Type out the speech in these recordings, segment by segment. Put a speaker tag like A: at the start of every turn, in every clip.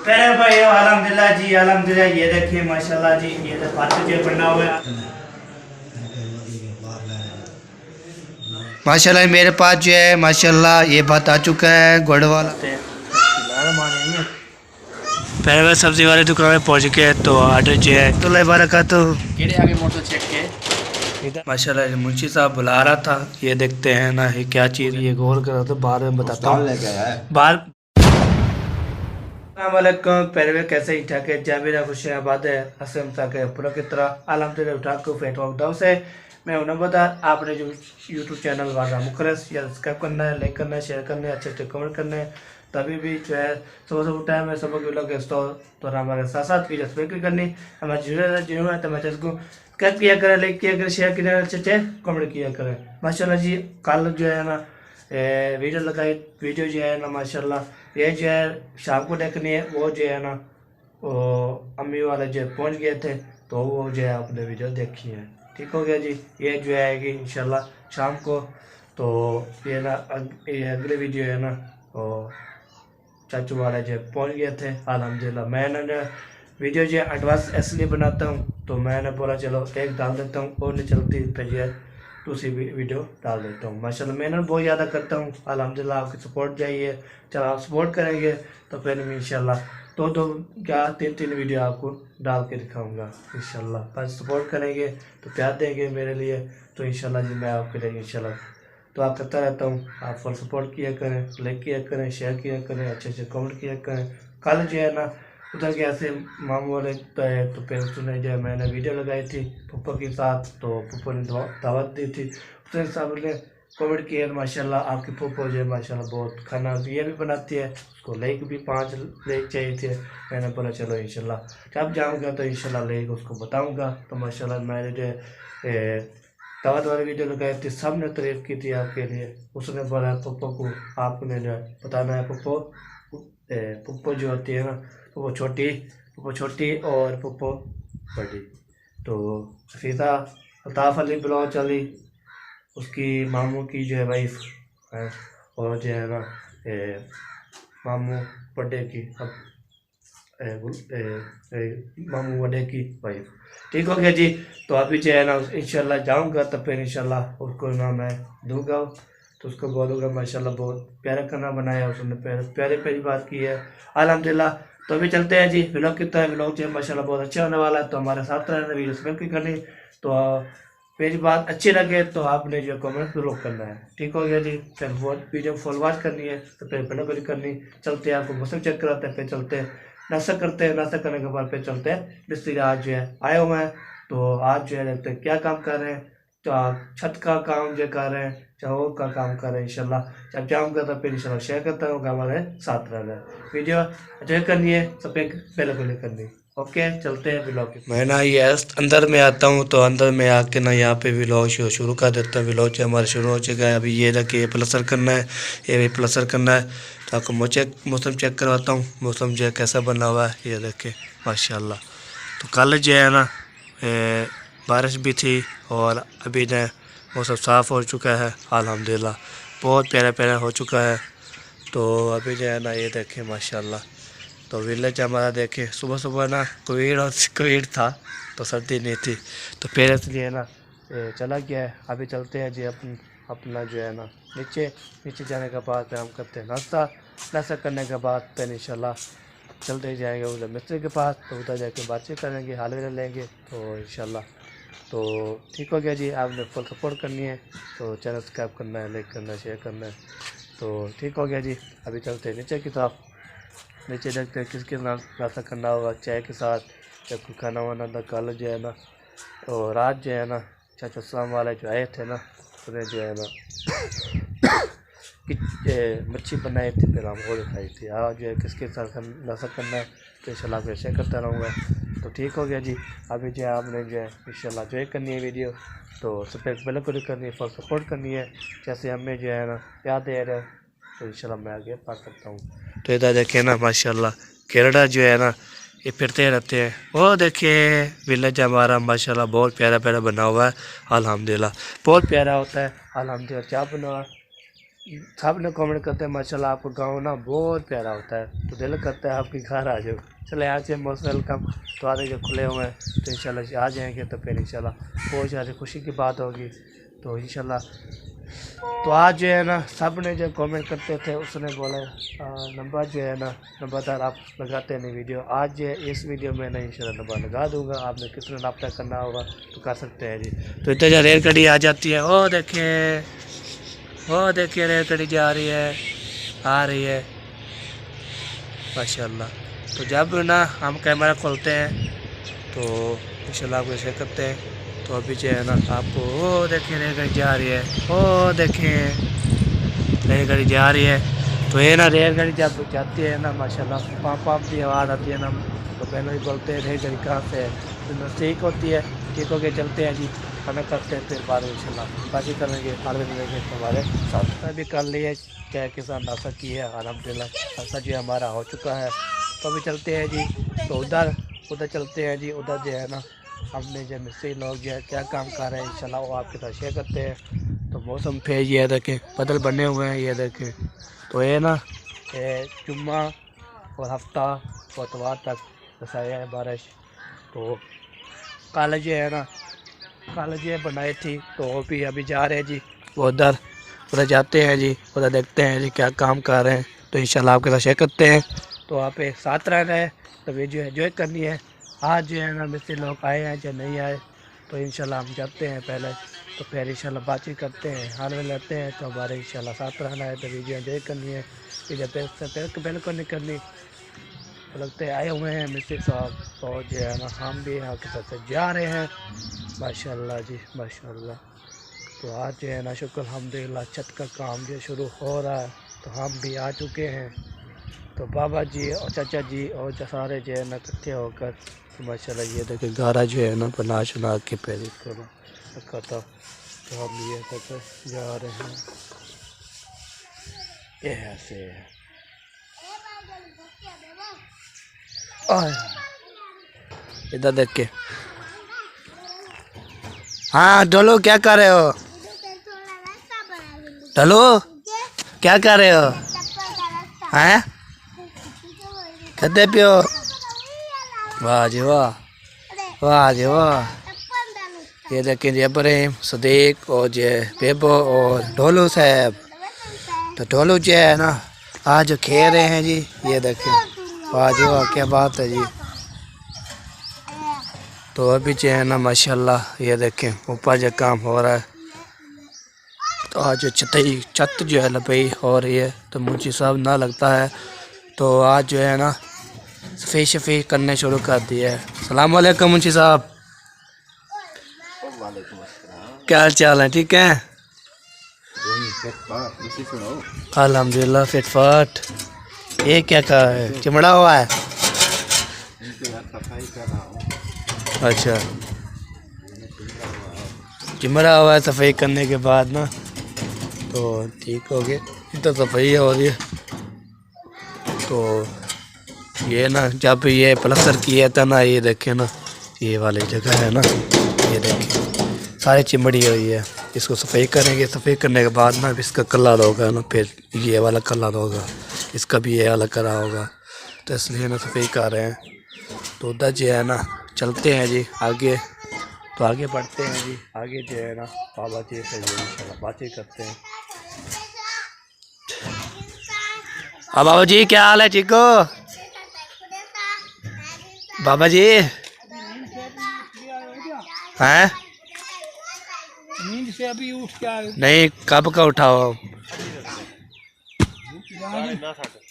A: पहले भाई अल्हम्दुलिल्लाह जी, अल्हम्दुलिल्लाह। ये देखिए माशाल्लाह जी, ये तो फाटू जो बना हुआ है माशाल्लाह। मेरे पास जो है माशाल्लाह ये बात आ चुका है गुड़ वाला। पहले वह सब्जी वाली दुकान में पहुंच गए तो ऑर्डर जो है तो बारका तो
B: आगे मोटर चेक के
A: माशाल्लाह मुंशी साहब बुला रहा था। ये देखते हैं ना ये क्या चीज़, ये गौर कर रहा था, बाद में बताता हूँ बाहर। अस्सलामुअलैकुम, पहले कैसे ही ठाक है जाबिरा खुशियाबाद है असम तक है पूरा की तरह अलहमदिल्ला उठा को फेटवा दाव से मैं उन्हें बता। आपने जो यूट्यूब चैनल वाला मुखरस या सब्सक्राइब करना है, लाइक करना है, शेयर करना है, अच्छे अच्छे कमेंट करने हैं। तभी भी जो है सुबह सुबह टाइम है सुबह के लोग तो हमारे साथ साथ वीडियो सब्सक्राइब करनी हमारे जिन्होंने है तो मैं चीज़ को सब्सक्राइब किया करें, लाइक किया करें, शेयर किया अच्छे अच्छे कमेंट किया करें माशाल्लाह जी। कल जो है ना वीडियो लगाई, वीडियो जो है ना माशाल्लाह ये जो है शाम को देखनी है। वो जो है ना वो अम्मी वाले जो पहुंच गए थे तो वो जो है आपने वीडियो देखी है। ठीक हो गया जी। ये जो है कि इंशाल्लाह शाम को तो ये ना ये अगले वीडियो है ना वो चाचू वाले जो पहुंच गए थे अल्हम्दुलिल्लाह। मैंने वीडियो जो एडवांस इसलिए बनाता हूँ तो मैंने बोला चलो एक डाल देता हूँ और नहीं चलती फिर जो है दूसरी वीडियो डाल देता हूँ। माशाल्लाह मेहनत बहुत ज़्यादा करता हूँ अल्हम्दुलिल्लाह। आपकी सपोर्ट चाहिए, चलो आप सपोर्ट करेंगे तो फिर मैं इंशाल्लाह दो क्या तीन वीडियो आपको डाल के दिखाऊंगा इंशाल्लाह। बस सपोर्ट करेंगे तो प्यार देंगे मेरे लिए तो इंशाल्लाह जी मैं आपके लिए इंशाल्लाह तो आप करता रहता हूँ। आप फुल सपोर्ट किया करें, लाइक किया करें, शेयर किया करें, अच्छे अच्छे कमेंट किया करें। कल जो है ना उधर के ऐसे मामू वाले तो फिर उसने जो है मैंने वीडियो लगाई थी पप्पा के साथ तो पप्पा ने दावत दी थी। उसने सब ने कमेंट किया माशाल्लाह आपकी पप्पा जो है माशाल्लाह बहुत खाना ये भी बनाती है। उसको लाइक भी 5 लाइक चाहिए थे। मैंने बोला चलो इंशाल्लाह जब जाऊँगा तो इंशाल्लाह लाइक उसको बताऊँगा। तो माशाल्लाह मैंने जो दावत वाली वीडियो लगाई थी, सब ने तारीफ की थी आपके लिए। उसने बोला पप्पो को आपने जो है बताना है पप्पो जो होती है ना पप्पो छोटी और पप्पो बड़ी। तो हफीज़ा अल्ताफ़ अली ब्लॉग चली उसकी मामू की जो है वाइफ है और जो है ना मामू बड़े की मामू बड़े की वाइफ। ठीक हो गया जी। तो अभी जो है ना इंशाल्लाह जाऊंगा तो फिर इंशाल्लाह उसको ना मैं दूंगा तो उसको बोलूँगा माशाल्लाह बहुत प्यारा खाना बनाया उसने, प्यारे प्यारी बात की है अल्हम्दुलिल्लाह। तो अभी चलते हैं जी व्लॉग की तरह। व्लॉग जो है माशाल्लाह बहुत अच्छा होने वाला है तो हमारे साथ रहना, वीडियो सब्सक्राइब करनी। तो मेरी बात अच्छी लगे तो आपने जो कमेंट जरूर करना है। ठीक हो गया जी। फिर वो वीडियो फुल वॉच करनी है तो फिर बड़ा बड़ी करनी चलते हैं। आपको मौसम चेक कराते हैं फिर चलते हैं नाश्ता करते हैं, नाश्ता करने के बाद फिर चलते हैं मिस्त्री आज जो है आए हुए हैं तो आज जो है देखते हैं क्या काम कर रहे हैं। तो आप छत का काम जो कर रहे हैं चाहे वो का काम कर रहे हैं इंशाल्लाह जब जाऊँगा तो फिर इंशाल्लाह शेयर करता हूँ हमारे साथ रहना है। वीडियो एंजॉय करनी है सब पहले करनी। ओके चलते हैं व्लॉग की। मैं ना ये अंदर में आता हूँ तो अंदर में आके ना यहाँ पे व्लॉग शुरू कर देता हूँ। व्लॉग जो हमारा शुरू हो चुका है। अभी ये रखे ये प्लस्तर करना है, ये भी प्लस्तर करना है तो आपको मौसम चेक करवाता हूँ। मौसम जो है कैसा बना हुआ है ये देखे माशाल्लाह। तो कल जो है ना बारिश भी थी और अभी जो है मौसम साफ़ हो चुका है अल्हम्दुलिल्लाह, बहुत प्यारा प्यारा हो चुका है। तो अभी जो है ना ये देखें माशाल्लाह। तो विलेज हमारा देखे सुबह सुबह ना कोविड था तो सर्दी नहीं थी तो फिर इसलिए ना चला गया है। अभी चलते हैं जी अपना जो है ना नीचे जाने के बाद हम करते हैं नाश्ता करने के बाद फिर इंशाल्लाह चलते जाएंगे उधर मिस्त्री के पास तो उधर जाके बातचीत करेंगे, हाल वगैरह लेंगे तो इंशाल्लाह। तो ठीक हो गया जी। आपने फुल सपोर्ट करनी है तो चैनल सब्सक्राइब करना है, लाइक करना है, शेयर करना है। तो ठीक हो गया जी। अभी चलते हैं नीचे की तरफ। नीचे देखते हैं किसके नाश्ता करना होगा चाय के साथ या कोई खाना वाना ना। कल जो है ना और रात जो है ना चाचा सलाम वाले जो आए थे ना उन्हें जो है ना मच्छी बनाई थी फिर हम और खाई थी। आज जो है किसके साथ नाश्ता करना है तो इंशाल्लाह फिर शेयर करता रहूँगा। तो ठीक हो गया जी। अभी जो है आपने जो है इंशाल्लाह जो करनी है वीडियो तो सब्सक्राइब पहले को करनी है, फॉर सपोर्ट करनी है जैसे हमें जो है ना प्यार दे रहे हैं तो इंशाल्लाह मैं आगे पा सकता हूँ। तो इधर देखिए ना माशाल्लाह केरला जो है ना ये फिरते रहते हैं। वो देखिए विलेज हमारा माशाल्लाह बहुत प्यारा प्यारा बना हुआ है अल्हम्दुलिल्लाह, बहुत प्यारा होता है अल्हम्दुलिल्लाह। क्या बना हुआ सब ने कमेंट करते हैं माशाल्लाह आपका गांव ना बहुत प्यारा होता है, तो दिल करता है आपकी घर आ जाओ। चले आज मोस्ट वेलकम। तो आधे जो खुले हुए हैं तो इंशाल्लाह आ जाएंगे, तो फिर इंशाल्लाह बहुत ज़्यादा खुशी की बात होगी। तो इंशाल्लाह तो आज जो है ना सब ने जो कमेंट करते थे उसने बोला नंबर जो है ना नंबरदार आप लगाते नहीं वीडियो, आज जो है इस वीडियो में ना इंशाल्लाह नंबर लगा दूंगा। आपने कितना रब्ता करना होगा तो कर सकते हैं जी। तो इतने जो रेल गाड़ी आ जाती है, ओ देखिए रेल गाड़ी जा रही है, आ रही है माशाल्लाह। तो जब ना हम कैमरा खोलते हैं तो इंशाल्लाह आपको ऐसे करते हैं। तो अभी जो है ना आपको ओ देखिए रेलगाड़ी जा रही है, ओ देखें रेलगाड़ी जा रही है। तो ये ना रेलगाड़ी जब जाती है ना माशाल्लाह पाँव पाँव की आवाज़ आती है ना, तो पहले ही बोलते हैं रेलगाड़ी कहाँ से है। तो ठीक होती है, ठीक होके चलते हैं जी, हमें करते हैं फिर बाद में इंशाल्लाह बाकी करेंगे, आगे मिलेंगे हमारे साथ। अभी कर लिए चाय के साथ नाश्ता किया है अल्हम्दुलिल्लाह, नाश्ता जो हमारा हो चुका है। तो अभी चलते हैं जी, तो उधर चलते हैं जी। उधर जो है ना हमने जो मिस्त्री लोग जो है क्या काम कर रहे हैं इंशाल्लाह वो आपके साथ शेयर करते हैं। तो मौसम पे ये देखें बदल बने हुए हैं, ये देखें। तो ये ना जुम्मा और हफ्ता और इतवार तक बसाया है बारिश। तो कल जो है ना कल जो बनाई थी, तो वो भी अभी जा रहे हैं जी, वो उधर जाते हैं जी, उधर देखते हैं जी क्या काम कर रहे हैं। तो इंशाल्लाह आपके साथ शेयर करते हैं। तो आप साथ रहना है, तो वीडियो एंजॉय करनी है। आज जो है ना मिस्त्री लोग आए हैं जो नहीं आए, तो इंशाल्लाह हम जाते हैं पहले, तो फिर इंशाल्लाह बातचीत करते हैं, हाल में लेते हैं। तो हमारे इंशाल्लाह साथ रहना है, तो वीडियो एंजॉय करनी है। जब बिल्कुल नहीं करनी, तो लगते आए हुए हैं मिस्त्री साहब, और जो है ना हम भी यहाँ के साथ जा रहे हैं माशाल्लाह जी माशाल्लाह। तो आज जो है ना शुक्र अल्हम्दुलिल्लाह छत का काम जो शुरू हो रहा है, तो हम भी आ चुके हैं। तो बाबा जी और चाचा जी और सारे जो है ना इकट्ठे होकर तो माशाल्लाह ये देखिए गारा जो है ना बना चुना के पैर करो रखा था। तो हम ये तक जा रहे हैं, ये ऐसे इधर देख के। हाँ ढोलो क्या कर रहे हो? ढोलो क्या कर रहे हो? हैं कहते पियो? वाह जी वाह, वाह जी वाह। ये देखें जी इब्राहिम सदीक और जे बेबो और ढोलू साहब। तो ढोलू जो है ना आज खेल रहे हैं जी, ये देखें वाह जी वाह क्या बात है जी। तो अभी जो है ना माशाल्लाह ये देखें ऊपर जो काम हो रहा है। तो आज छत जो है लपई हो रही है, तो मुझे सब ना लगता है। तो आज जो है ना सफ़ेद करने शुरू कर दिया है। सलाम वालेकुम मुंशी साहब, क्या हाल चाल है? ठीक है अल्हम्दुलिल्लाह फिट फाट। ये क्या का है, चिमड़ा हुआ है? अच्छा चिमड़ा हुआ है, सफाई करने के बाद ना तो ठीक हो गया, तो सफाई हो रही है। तो ये ना जब ये प्लास्टर किया था ना, ये देखे ना ये वाली जगह है ना, ये देखिए सारी चिमड़ी हुई है। इसको सफाई करेंगे, सफाई करने के बाद ना इसका कलर होगा ना, फिर ये वाला कलर होगा, इसका भी ये वाला करा होगा। तो इसलिए ना सफाई कर रहे हैं। तो उधर जो है ना चलते हैं जी आगे, तो आगे बढ़ते हैं जी। आगे जो है ना बाबा जी से इंशाल्लाह बातें करते हैं। हाँ बाबा जी क्या हाल है, ठीक हो? बाबा जी हैं?
B: नींद से अभी उठ के आए।
A: नहीं कब का उठा हो?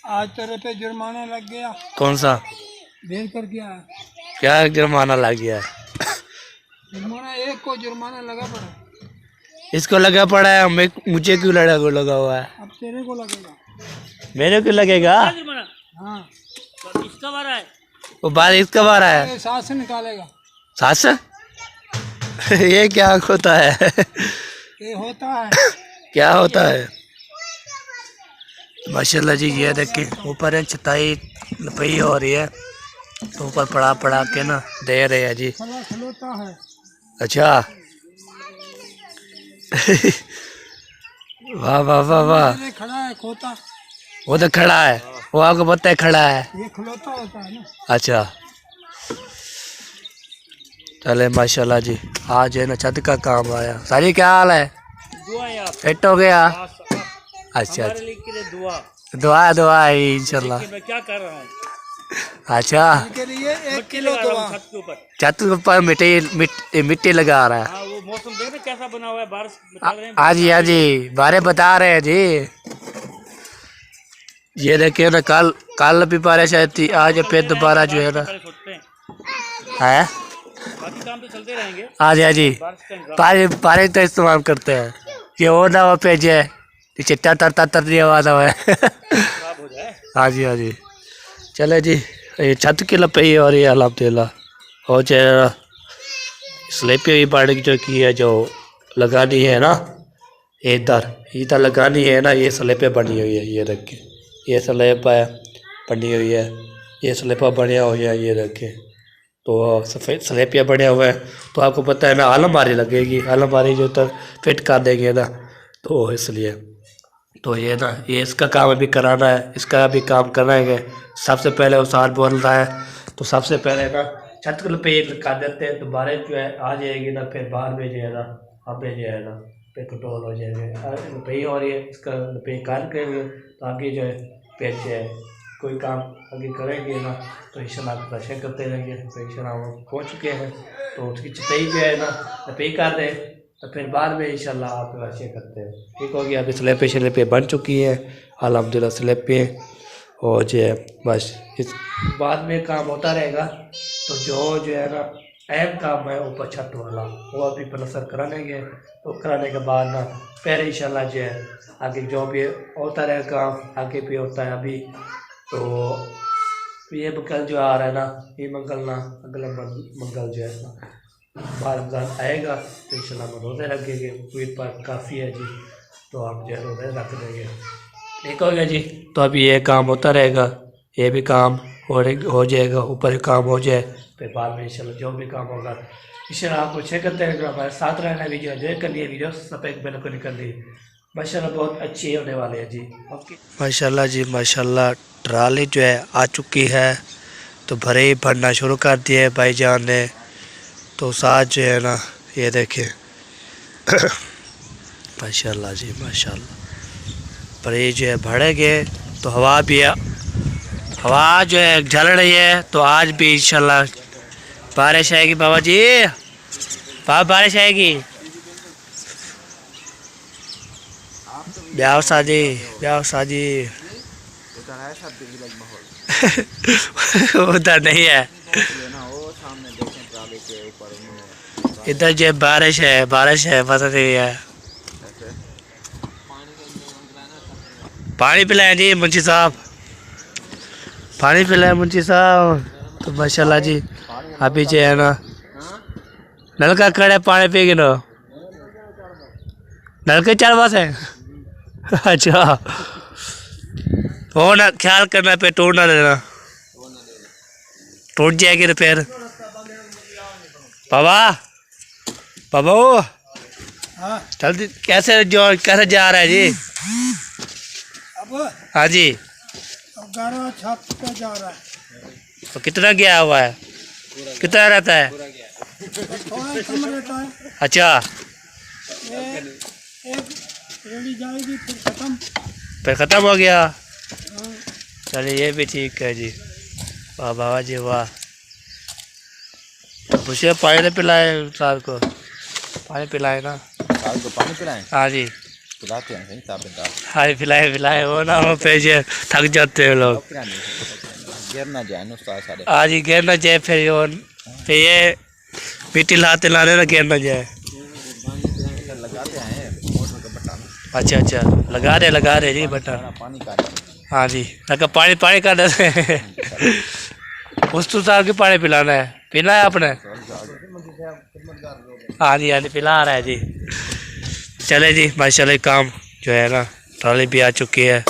B: आज तेरे पे जुर्माना लग गया।
A: कौन सा?
B: देर कर गया।
A: क्या जुर्माना लग गया?
B: जुर्माना एक को जुर्माना लगा पड़ा।
A: इसको लगा पड़ा है, मुझे क्यों लगा हुआ है?
B: अब तेरे को लगेगा।
A: मेरे को लगेगा?
B: हाँ
A: इसका बार है, वो बार इसका बार है।
B: सांस निकालेगा।
A: सांस ये क्या होता है?
B: ये होता है।
A: क्या होता है? माशाल्लाह जी ये देखें ऊपर छताई लपई हो रही है, तो ऊपर पड़ा के ना दे रहे हैं जी।
B: खलोता है।
A: अच्छा वाह वाह वाह वाह।
B: ये खड़ा है खोता,
A: वो तो खड़ा है, वो आपको पता है खड़ा है।
B: ये खिलौता होता है ना।
A: अच्छा चले माशाल्लाह जी। आज है ना छत का काम आया। सारी क्या हाल है? फिट हो गया? अच्छा अच्छा, दुआ दुआ है इंशाल्लाह।
C: मैं क्या कर रहा हूँ,
A: अच्छा
B: इनके लिए 1 किलो दवा।
C: छत के ऊपर।
A: छत के ऊपर मिट्टी लगा रहा है।
C: हाँ वो मौसम देख रहे कैसा बना हुआ है, बारिश बता रहे हैं।
A: हाँ जी हाँ जी, बारे बता रहे हैं जी। ये देखिए ना, कल कल भी बारिश आई थी, आज फिर दोबारा जो है ना
C: सोचते हैं
A: है।
C: बाकी काम तो चलते रहेंगे,
A: हाँ जी हाँ जी,
C: बारिश का इंतजार।
A: बारिश का इस्तेमाल करते हैं। ये और ना वो पेजे चिट्टा तरता तरती आवाज है।
C: खराब हो जाए।
A: हाँ जी हाँ जी। चले जी, ये छत की लपई और ये अल्हम्दुलिल्लाह हो जाए। स्लेपी भी पड़ जो की है, जो लगानी है ना इधर लगानी है ना, ये स्लेपें बनी हुई है। ये रखे, ये स्लेप है बनी हुई है, ये स्लेपा बढ़िया हुई है। ये रखे तो सफ़ेद स्लेपिया बढ़िया हुआ है। तो आपको पता है ना, अलमारी लगेगी, अलमारी जो तक फिट कर देंगे ना, तो इसलिए तो ये ना, ये इसका काम अभी कराना है, इसका भी काम कराएंगे। सबसे पहले उसार बोल रहा है, तो सबसे पहले ना छत को पे कर देते हैं, तो बारिश जो है आ जाएगी ना, फिर बाहर में जो है ना, अब जो है ना फिर कंट्रोल हो जाएंगे रुपये। और ये इसका रुपये कार करेंगे, तो आगे जो है फिर जो है कोई काम आगे करेंगे ना, तो इंशाल्लाह आपको दर्शन करते रहेंगे। तो इंशाल्लाह हम पहुँच चुके हैं, तो उसकी चतई जो है ना रुपये कर दें, तो फिर बाद में इंशाल्लाह आप दर्शन करते हैं। ठीक हो गया। अभी स्लेपे बन चुकी है अल्हम्दुलिल्लाह स्लेपे, और जो है बस इस बाद में काम होता रहेगा। तो जो है ना अहम काम है ऊपर छत वाला, वो अभी प्लस्तर करा लेंगे। तो कराने के बाद ना फिर इंशाल्लाह जो है आगे जो भी होता रहेगा काम, आगे भी होता है अभी। तो ये कल जो आ रहा है ना, ये मंगल ना अगला मंगल जो है ना बार रमज़ान आएगा, तो इंशाल्लाह हम रोज़े रखेंगे। कोई पर काफ़ी है जी, तो आप जो है रोज़े रख देंगे। ठीक हो गया जी। तो अभी ये काम होता रहेगा, ये भी काम हो जाएगा, ऊपर काम हो जाए, फिर बाद में इंशाल्लाह जो भी काम होगा इंशाल्लाह आपको चेक करते रहेगा। हमारे साथ रहना, वीडियो एंजॉय करनी है, वीडियो सब एक बेल को निकल दी माशाल्लाह बहुत अच्छी होने वाले है जी। ओके माशाल्लाह जी माशाल्लाह। ट्राली जो है आ चुकी है, तो भरे ही भरना शुरू कर दिया है भाईजान ने। तो साथ जो है ना, ये देखिए माशाल्लाह जी माशाल्लाह, भरे जो है भरेंगे। तो हवा जो है झल रही है, तो आज भी इंशाल्लाह बारिश आएगी। बाबा जी बारिश आएगी। ब्याह शादी उधर नहीं है, इधर जो बारिश है पता नहीं है। पानी पिलाएं जी मुंशी साहब, पानी पिलाएं मुंशी साहब। तो माशाल्लाह जी अभी जो है ना नलका खड़े पानी पी गिनो, नलके चार बस है। अच्छा वो ना ख्याल करना पे टूट ना देना, टूट जाएगी तो फिर बाबा
B: हाँ
A: जल्दी कैसे जा रहा है जी?
B: अब
A: हाँ जी।
B: 11 छत पे जा रहा है।
A: तो कितना गया हुआ है, कितना रहता है?
B: थोड़ा कम रहता है।
A: अच्छा
B: ये एक रेडी जाएगी फिर
A: खत्म हो गया।
B: हाँ।
A: चलिए ये भी ठीक है जी। वाह बाबा जी वाह। मुझे पानी नहीं पिलाए साल को, पानी पिलाए ना
D: साल को पानी पिलाएं?
A: हाँ जी
D: पिलाते हैं सही ताबेदार।
A: हाँ पिलाए वो ना हो पे थक जाते हैं लोग।
D: गिर ना जाए नुस्खा सारे।
A: आज ही गिर ना जाए, फिर ये मिट्टी लाने ना गिर ना जाए।
D: लगाते हैं मोटर का बटन।
A: अच्छा लगा रहे जी बटन।
D: पानी का
A: हाँ जी लगा पानी कर देते। उस तो साहब के पानी पिलाना है, पीना है आपने? हाँ जी पिला रहा है जी। चले जी माशाल्लाह काम जो है ना ट्रॉली भी आ चुकी है।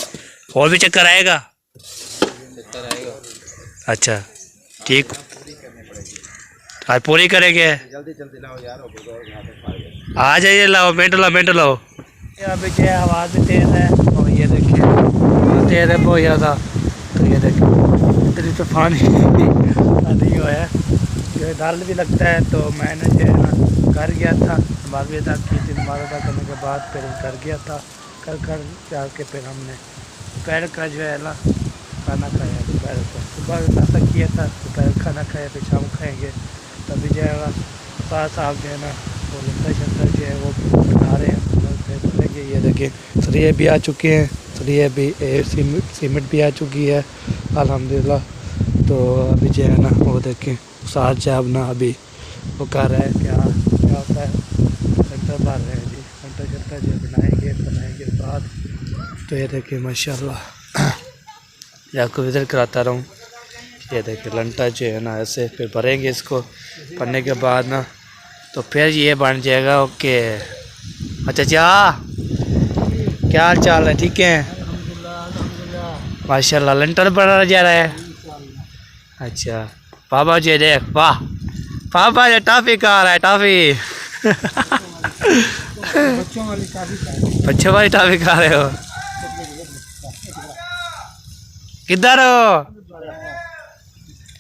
A: और भी चक्कर आएगा? अच्छा ठीक, आज पूरी करेंगे।
D: जल्दी लाओ यार।
A: आ जाइए, लाओ मिनट लाओ। अभी जो है आवाज़ भी तेज़ है और ये देखिए तेज़ है बहुत ज़्यादा। तो ये देखिए इतनी तूफानी नहीं हुआ है, जो डर भी लगता है। तो मैंने जो है ना घर गया था, नमाज़ अदा की थी, नमाज़ अदा करने के बाद फिर घर गया था। घर जाके फिर हमने दोपहर का जो है ना खाना खाया। दोपहर को सुबह नाश्ता किया था, दोपहर खाना खाया, फिर शाम खाएँगे। तभी जो है ना साहब जो है ना वो लंगर शंकर जो है वो बना रहे हैं। देखिए ये देखिए सरिये भी आ चुके हैं, सरिये भी सीमेंट भी आ चुकी है अल्हम्दुलिल्लाह। तो अभी जो है ना वो देखें साथ साहब ना अभी वो कर रहा है क्या होता है घंटा भर रहे हैं जी, घंटा जो बनाएंगे बाद। तो ये देखिए माशाल्लाह ये आपको विजिट कराता रहूँ। ये देखिए लंटा जो है ना ऐसे फिर भरेंगे, इसको भरने के बाद ना तो फिर ये बन जाएगा। ओके अच्छा क्या हाल चाल है? ठीक है माशाल्लाह। लंटर बना जा रहा है। अच्छा पापा जी देख, वाह पापा जी टॉफी खा रहा है, टॉफी बच्चों वाली टॉफी खा रहे हो? किधर हो?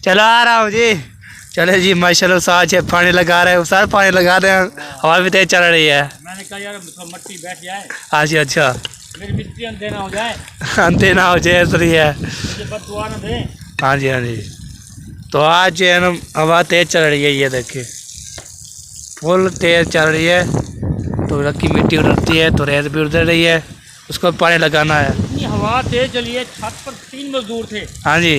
A: चलो आ रहा हूँ जी। चले जी माशाल्लाह साथ है पानी लगा रहे हैं, सारे पानी लगा रहे हैं, हवा भी तेज चल रही है।
C: मैंने कहा यार मट्टी बैठ जाए।
A: हाँ जी अच्छा
C: मेरी मिट्टी अंधे ना हो जाए,
A: अंधे ना हो जाए सही है।
C: मुझे बददुआ ना दे।
A: हाँ जी हाँ जी। तो आज जो है ना हवा तेज चल रही है, ये देखिए फुल तेज चल रही है। तो रखी मिट्टी उड़ती है तो रेत भी उड़ रही है, उसको पानी लगाना है।
C: इतनी हवा तेज चली है, छत पर 3 मजदूर थे,
A: हाँ जी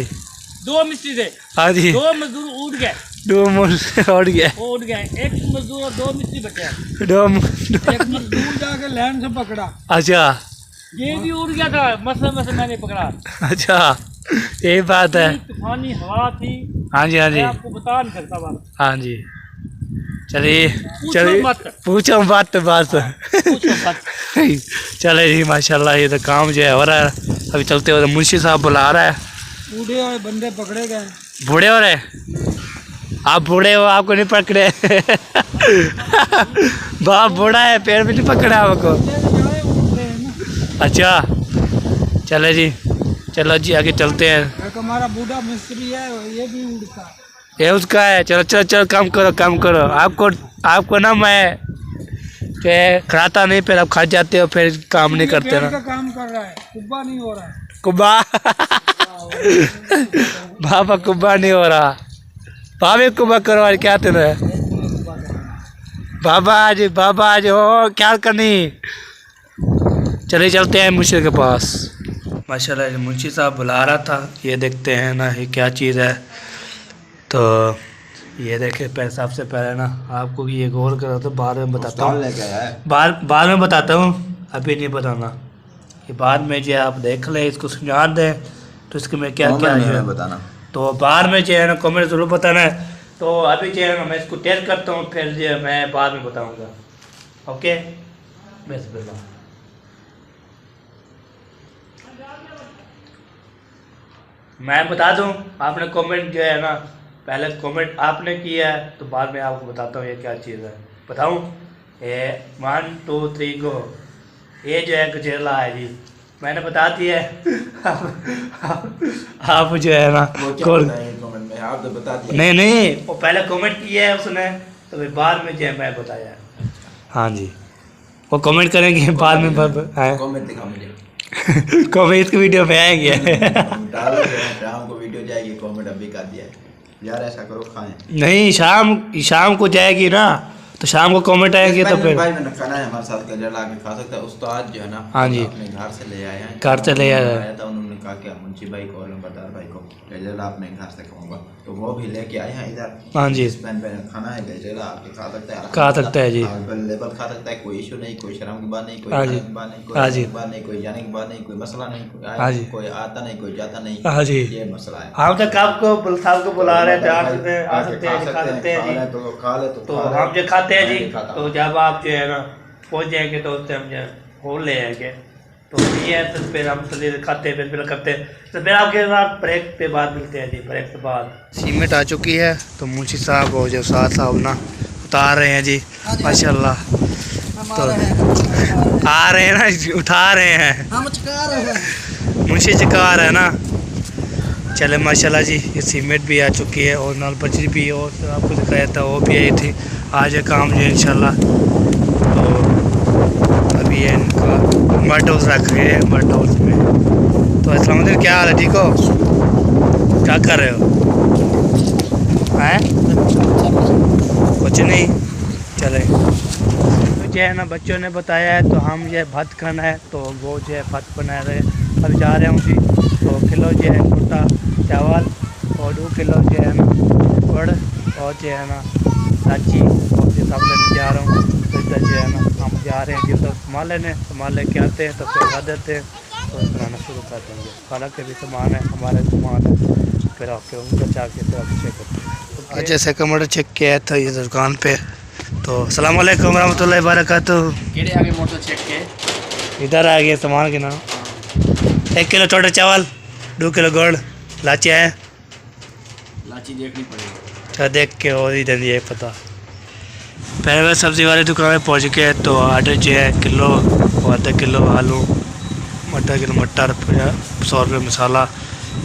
C: 2 मिस्त्री थे।
A: हाँ जी
C: 2 मजदूर उड़ गए,
A: उड़ गया,
C: वो उड़ गए। 1 मजदूर और 2 मिस्त्री बचे हैं।
B: एक मजदूर जाके लैंड से पकड़ा,
A: अच्छा
C: ये भी उड़ गया था, मसले मैंने पकड़ा।
A: अच्छा यही बात है।
C: इतनी तूफानी हवा थी,
A: हाँ जी हाँ
C: मैं
A: जी
C: आपको बता नहीं सकता बात।
A: हाँ जी। चलिए
C: पूछो मत।
A: पूछो बात तो बात
C: पूछो मत।
A: चले जी माशाल्लाह ये तो काम जो है हो रहा है। अभी चलते हुए मुंशी साहब बुला रहा है।
B: बूढ़े और बंदे पकड़े गए।
A: बूढ़े हो रहे? आप बूढ़े हो, आपको नहीं पकड़े बाप बूढ़ा है, पैर भी नहीं पकड़ा आपको। अच्छा चले जी, चलो जी आगे चलते हैं।
B: एक हमारा बूढ़ा मिस्त्री है, ये भी उड़ता है।
A: ये उसका है। चलो चलो चलो काम करो। आपको ना मैं जो है खिलाता नहीं, फिर आप खा जाते हो, फिर काम नहीं करते
B: पेड़
A: ना।
B: का काम कर रहा है, कुब्बा नहीं हो रहा है।
A: कुब्बा बाबा कुब्बा नहीं हो रहा, भाभी कुब्बा करो और क्या तेरा बाबा आज हो क्या करनी। चले चलते हैं मुंशी के पास। माशाल्लाह मुंशी साहब बुला रहा था, ये देखते हैं ना ये क्या चीज़ है। तो ये देखे पहले सबसे पहले ना आपको भी ये गौर करो तो बाद में बताता हूँ, बाद में बताता हूँ, अभी नहीं बताना। ये बाद में जो है आप देख लें, इसको समझा दें तो इसके में क्या क्या है
D: बताना।
A: तो बाद में जो है ना कमेंट ज़रूर बताना है। तो अभी जो है ना मैं इसको टेस्ट करता हूँ, फिर जो है मैं बाद में बताऊँगा। ओके बिस्मिल्लाह। मैं बता दूँ, आपने कमेंट जो है ना पहले कमेंट आपने किया है तो बाद में आपको बताता हूँ ये क्या चीज़ है। बताऊँ? ये 1 2 3 गो। ये जो है गजेला है जी, मैंने बता दिया है आप जो है ना
D: कमेंट में आप तो बता दिया।
A: नहीं वो पहले कमेंट किया है उसने, तो फिर बाद में जो है मैं बताया। हाँ जी वो कमेंट करेंगे बाद में
D: कमेंट दिखा मुझे
A: कमेंट की वीडियो में आएंगे
D: डालो शाम को वीडियो जाएगी, कमेंट अभी कर दिया है यार, ऐसा करो खाएं।
A: नहीं शाम को जाएगी ना, तो शाम को कमेंट आएंगे तो फिर
D: भाई मैंने खाना है हमारे साथ गजरा आके खा सकता है। उस्ताद जो है ना
A: हाँ जी
D: अपने घर से ले आए हैं,
A: घर से ले आया
D: था। उन्होंने कहा कि मुंशी भाई को और नंबरदार भाई को गजरा अपने घर से खाऊंगा, तो वो भी लेके आए हैं इधर।
A: हाँ जी
D: पैन खाना है गजरा आपके खा
A: सकता है जी,
D: लेवल खा सकता है, कोई इशू नहीं, कोई शर्म की बात नहीं, कोई
A: हाँ जी
D: बात नहीं,
A: हाँ जी
D: कोई बात नहीं, कोई जाने की बात नहीं, कोई मसला नहीं,
A: हाँ जी
D: कोई आता नहीं, कोई जाता नहीं।
A: हाँ जी
D: ये मसला है।
A: हम तक आपको साहब को बुला रहे थे, आ सकते हैं, खा सकते हैं जी।
D: तो खा ले
A: तो हम जो खाते हैं जी, तो जब आप जो है ना पहुँच जाएंगे तो उससे हम जो हो ले आएंगे। तो ये है तो फिर हम खाते हैं, फिर करते हैं। तो फिर आपके साथ ब्रेक पे बाद मिलते हैं जी, ब्रेक के बाद। सीमेंट आ चुकी है तो मुंशी साहब और जो साथ साहब ना उतार रहे हैं जी माशाल्लाह।
B: कमा रहे हैं,
A: आ रहे हैं ना, उठा रहे हैं,
B: हम चुका रहे हैं।
A: मुंशी चकार है ना। चले माशाल्लाह जी, ये सीमेंट भी आ चुकी है और नाल बजरी भी, और आपको दिखाया था वो भी आई थी। आज है काम जो इंशाल्लाह। तो अभी ये इनका मर्ट हाउस रख रहे हैं, मर्ट हाउस में। तो अस्सलाम वालेकुम, क्या हाल है, ठीक हो? क्या कर रहे हो? हैं? कुछ नहीं, चले। तो जो है ना बच्चों ने बताया है, तो हम ये भात खाना है, तो वो जो है भात बना रहे हैं। अब जा रहे हूँ जी, तो किलो जो है छोटा चावल और 2 किलो जो है ना गुड़ और जो है ना लाची, और ये सब लेने जा रहा हूँ। तो इधर जो है ना हम जा रहे हैं जी उधर सामान लेने, सामान लेके आते हैं तो फिर खा देते हैं, तो बनाना शुरू कर देंगे। हालांकि भी सामान है, हमारे सामान है, फिर आपके उनको बचा के फिर आप चेक करते हैं। जैसे कमर चेक किया था ये दुकान पे। तो अस्सलाम वालेकुम रहमतुल्लाहि बरकातुहू।
C: केड़े आगे मोटर चेक के
A: इधर आ गए सामान के नाम। 1 किलो छोटे चावल, 2 किलो गुड़, लाची है।
C: लाची देखनी पड़ेगी।
A: अच्छा देख के और ही दे दिए पता। पहले वह सब्ज़ी वाली दुकान में पहुँच गए, तो आटे जो है किलो और आधा किलो आलू, मटर किलो मटर, 100 रुपये मसाला,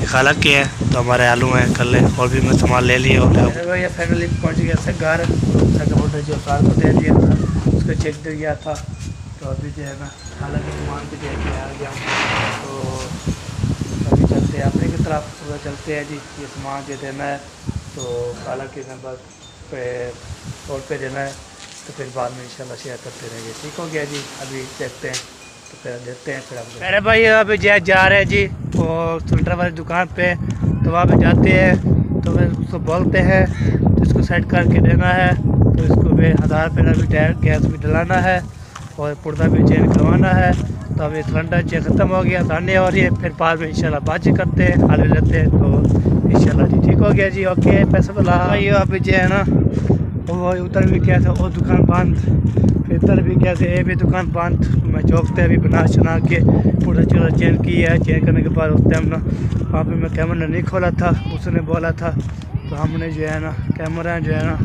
A: ये खाला के है। तो हमारे आलू हैं कर ले, और भी मैं सामान ले लिया। और ये फाइनली पहुँच गया से घर, मोटर जो कार को दे दिया था, उसको चेक दे गया था। तो अभी जो है ना हालांकि सामान को दे के आ गया हूँ। तो अभी चलते हैं अपने की तरफ, पूरा चलते हैं जी। ये सामान जो देना है, तो हालांकि बस रोड पे देना है, तो फिर बाद में इंशाल्लाह शेयर करते रहेंगे। ठीक हो गया जी, अभी देखते हैं, तो फिर देते हैं फिर आप। अरे भाई अभी जा रहे हैं जी वो सिलेंडर वाली दुकान पे, तो वहाँ पे जाते हैं, तो फिर उसको बोलते हैं, तो इसको सेट करके देना है। तो इसको भी 1000 रुपये का भी टैग गैस भी डलाना है और पुर्दा भी चेंज करवाना है। तो अभी सिलेंडर चेक ख़त्म हो गया, आने और ये फिर बाद में इंशाल्लाह बातचीत करते हैं, हाल लेते हैं। तो इंशाल्लाह जी ठीक हो गया जी, ओके। पैसा तो ला भाई अभी जो है ना वो उधर भी क्या था, वो दुकान बंद, फिर इधर भी क्या था, ये भी दुकान बंद। मैं चौक पे अभी बना के पूरा चूल्हा चेंज किया है। चेंज करने के बाद उस टाइम ना वहाँ पे मैं कैमरा नहीं खोला था, उसने बोला था। तो हमने जो है ना कैमरा जो है ना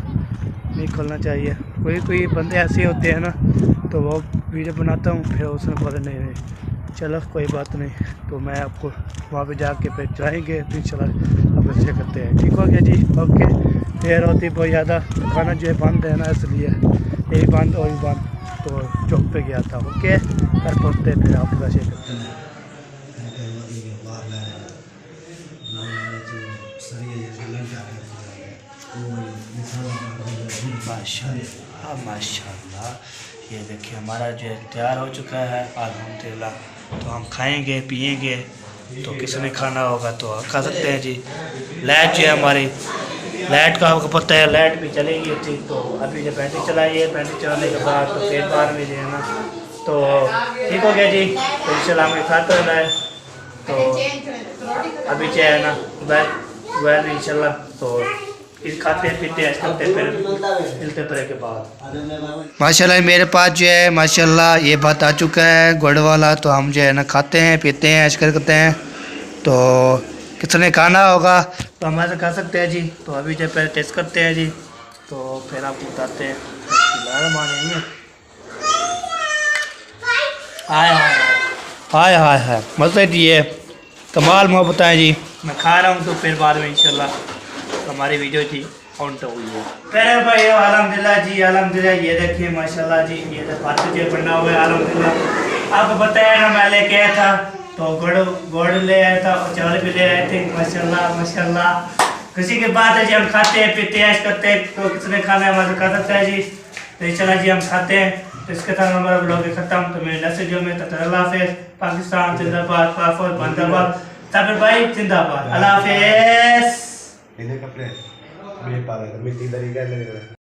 A: नहीं खोलना चाहिए। कोई बंदे ऐसे होते हैं ना, तो वो वीडियो बनाता हूँ, फिर उसने बोला नहीं, चलो कोई बात नहीं। तो मैं आपको वहाँ पे जाके फिर जाएंगे, फिर चला अब अच्छे करते हैं। ठीक हो गया जी, ओके। देर होती बहुत ज़्यादा, खाना जो है बंद है ना, इसलिए यही बंद और बंद। तो चौक पे गया था, ओके। घर पहुँचते फिर आपको वैसे करते हैं। माशाल्लाह माशाल्लाह, ये देखिए हमारा जो है तैयार हो चुका है अल्हम्दुलिल्लाह। तो हम खाएंगे पिएंगे, तो किसने खाना होगा तो आप खा सकते हैं जी। लाइट जो है हमारी, लाइट का आपको पता है, लाइट भी चलेगी थी। तो अभी जब बैटरी चलाई है, बैटरी चलाने के बाद तो फिर बार में जो है ना, तो ठीक हो गया जी। तो इंशाल्लाह हमें खाता रहना है। तो अभी जो है ना वह इंशाल्लाह तो खाते पीते हैं, करते फिर मिलते तरह के बाद। माशाल्लाह मेरे पास जो है माशाल्लाह ये बात आ चुका है गुड़ वाला। तो हम जो है ना खाते हैं पीते हैं, ऐश करते हैं। तो किसने खाना होगा तो हमारे खा सकते हैं जी। तो अभी जब पहले टेस्ट करते हैं जी, तो फिर आपको बताते हैं। हाय हाय हाय हाय हाय, मज़े दिए, कमाल मोहब्बत है जी। मैं खा रहा हूँ, तो फिर बाद में इंशाल्लाह हमारी वीडियो जी ऑन तो हुई है। पहले भाई अल्हम्दुलिल्लाह जी, अल्हम्दुलिल्लाह। ये देखिए माशाल्लाह जी, ये तो बात जो बना हुआ है अल्हम्दुलिल्लाह। आपको बताया ना मैं लेके आया था, तो गुड़ ले आया था और चावल भी ले आए थे। माशाल्लाह माशाल्लाह, खुशी की बात है जी। हम खाते हैं पीते हैं, ऐश करते हैं। तो किसने खाना है हमारे खा सकता है जी। तो इंशाल्लाह जी हम खाते हैं। तो इसके साथ हमारा ब्लॉग खत्म। तो मेरे मैसेज में अल्लाह हाफिज़, पाकिस्तान जिंदाबाद, पाक जिंदाबाद, साबिर भाई जिंदाबाद, अल्लाह हाफिज़।
E: इन्हें कपड़े मैं पाला मिट्टी तरीका लग रहा है।